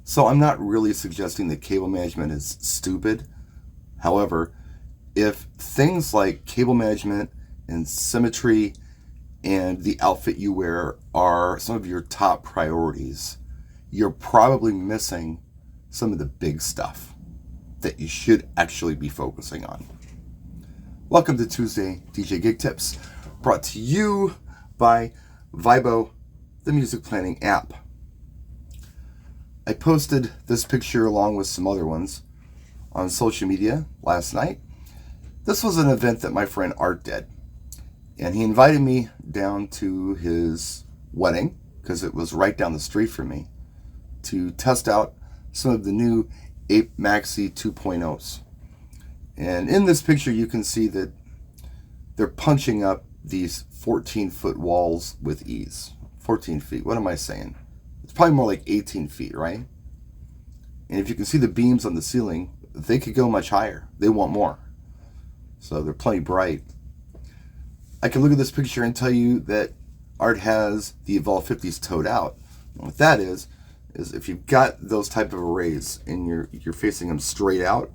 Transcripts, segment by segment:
So I'm not really suggesting that cable management is stupid. However, if things like cable management and symmetry and the outfit you wear are some of your top priorities, you're probably missing some of the big stuff that you should actually be focusing on. Welcome to Tuesday DJ Gig Tips, brought to you by Vibo, the music planning app. I posted this picture along with some other ones on social media last night. This was an event that my friend Art did, and he invited me down to his wedding, because it was right down the street from me, to test out some of the new Ape Maxi 2.0s. And in this picture you can see that they're punching up these 14-foot walls with ease. 14 feet, what am I saying? It's probably more like 18 feet, right? And if you can see the beams on the ceiling, they could go much higher. They want more. So they're plenty bright. I can look at this picture and tell you that Art has the Evolve 50s towed out. And what that is if you've got those type of arrays and you're facing them straight out,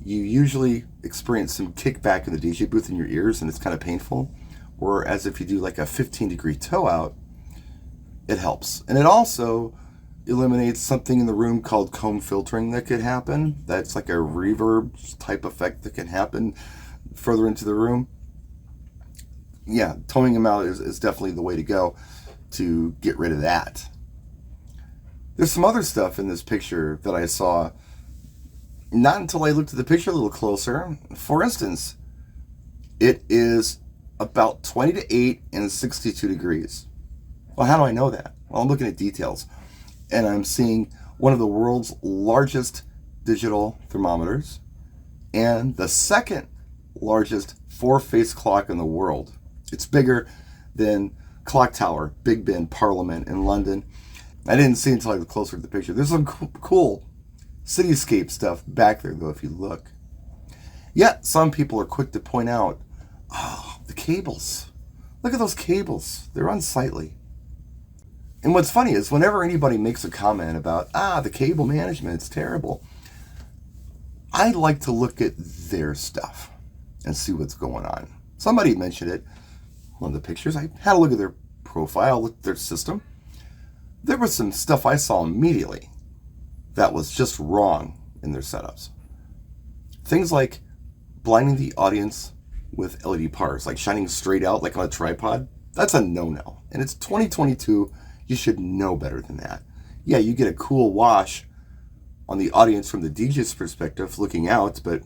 you usually experience some kickback in the DJ booth in your ears, and it's kind of painful. Whereas if you do like a 15-degree tow out, it helps. And it also eliminates something in the room called comb filtering that could happen. That's like a reverb type effect that can happen further into the room. Yeah, towing them out is definitely the way to go to get rid of that. There's some other stuff in this picture that I saw not until I looked at the picture a little closer. For instance, it is about 20 to 8 and 62 degrees. Well, how do I know that? Well, I'm looking at details, and I'm seeing one of the world's largest digital thermometers and the second largest four-face clock in the world. It's bigger than Clock Tower, Big Ben, Parliament in London. I didn't see it until I looked closer at the picture. There's some cool cityscape stuff back there, though, if you look. Yet, some people are quick to point out, oh, the cables. Look at those cables. They're unsightly. And what's funny is whenever anybody makes a comment about, the cable management, it's terrible, I like to look at their stuff and see what's going on. Somebody mentioned it, one of the pictures. I had a look at their profile, looked at their system. There was some stuff I saw immediately that was just wrong in their setups. Things like blinding the audience with LED bars, like shining straight out like on a tripod. That's a no-no. And it's 2022. You should know better than that. Yeah, you get a cool wash on the audience from the DJ's perspective looking out, but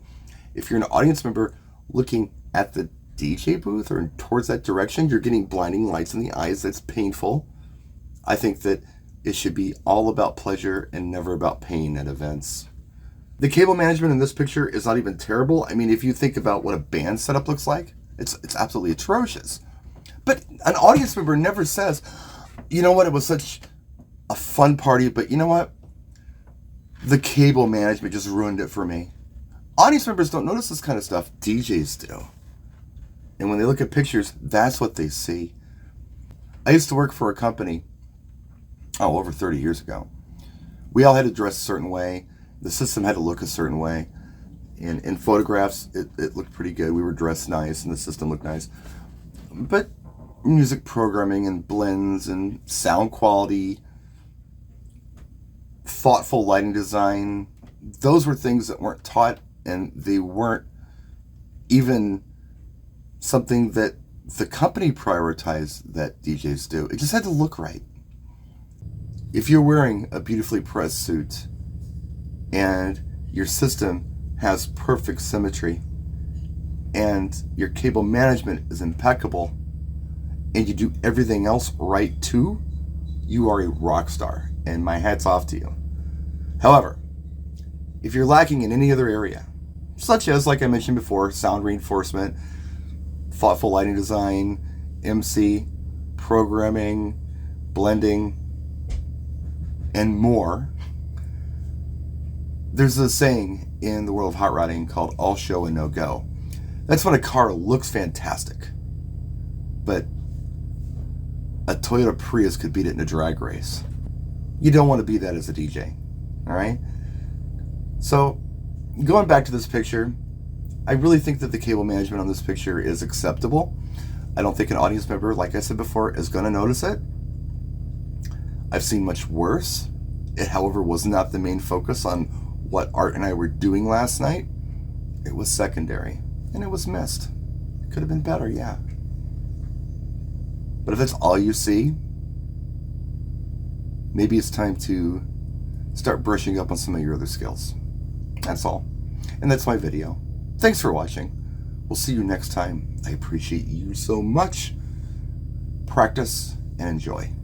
if you're an audience member looking at the DJ booth or towards that direction, you're getting blinding lights in the eyes. That's painful. I think that it should be all about pleasure and never about pain at events. The cable management in this picture is not even terrible. I mean, if you think about what a band setup looks like, it's absolutely atrocious. But an audience member never says, you know what, it was such a fun party, but you know what? The cable management just ruined it for me. Audience members don't notice this kind of stuff. DJs do. And when they look at pictures, that's what they see. I used to work for a company, over 30 years ago. We all had to dress a certain way. The system had to look a certain way. And in photographs, it looked pretty good. We were dressed nice and the system looked nice. But music programming and blends and sound quality, thoughtful lighting design, those were things that weren't taught, and they weren't even something that the company prioritized that DJs do. It just had to look right. If you're wearing a beautifully pressed suit and your system has perfect symmetry and your cable management is impeccable and you do everything else right too, you are a rock star, and my hat's off to you. However, if you're lacking in any other area, such as, like I mentioned before, sound reinforcement, thoughtful lighting design, MC, programming, blending, and more, there's a saying in the world of hot rodding called all show and no go. That's when a car looks fantastic, but a Toyota Prius could beat it in a drag race. You don't want to be that as a DJ. All right. So going back to this picture, I really think that the cable management on this picture is acceptable. I don't think an audience member, like I said before, is going to notice it. I've seen much worse. It, however, was not the main focus on what Art and I were doing last night. It was secondary, and it was missed. It could have been better, yeah. But if that's all you see, maybe it's time to start brushing up on some of your other skills. That's all. And that's my video. Thanks for watching. We'll see you next time. I appreciate you so much. Practice and enjoy.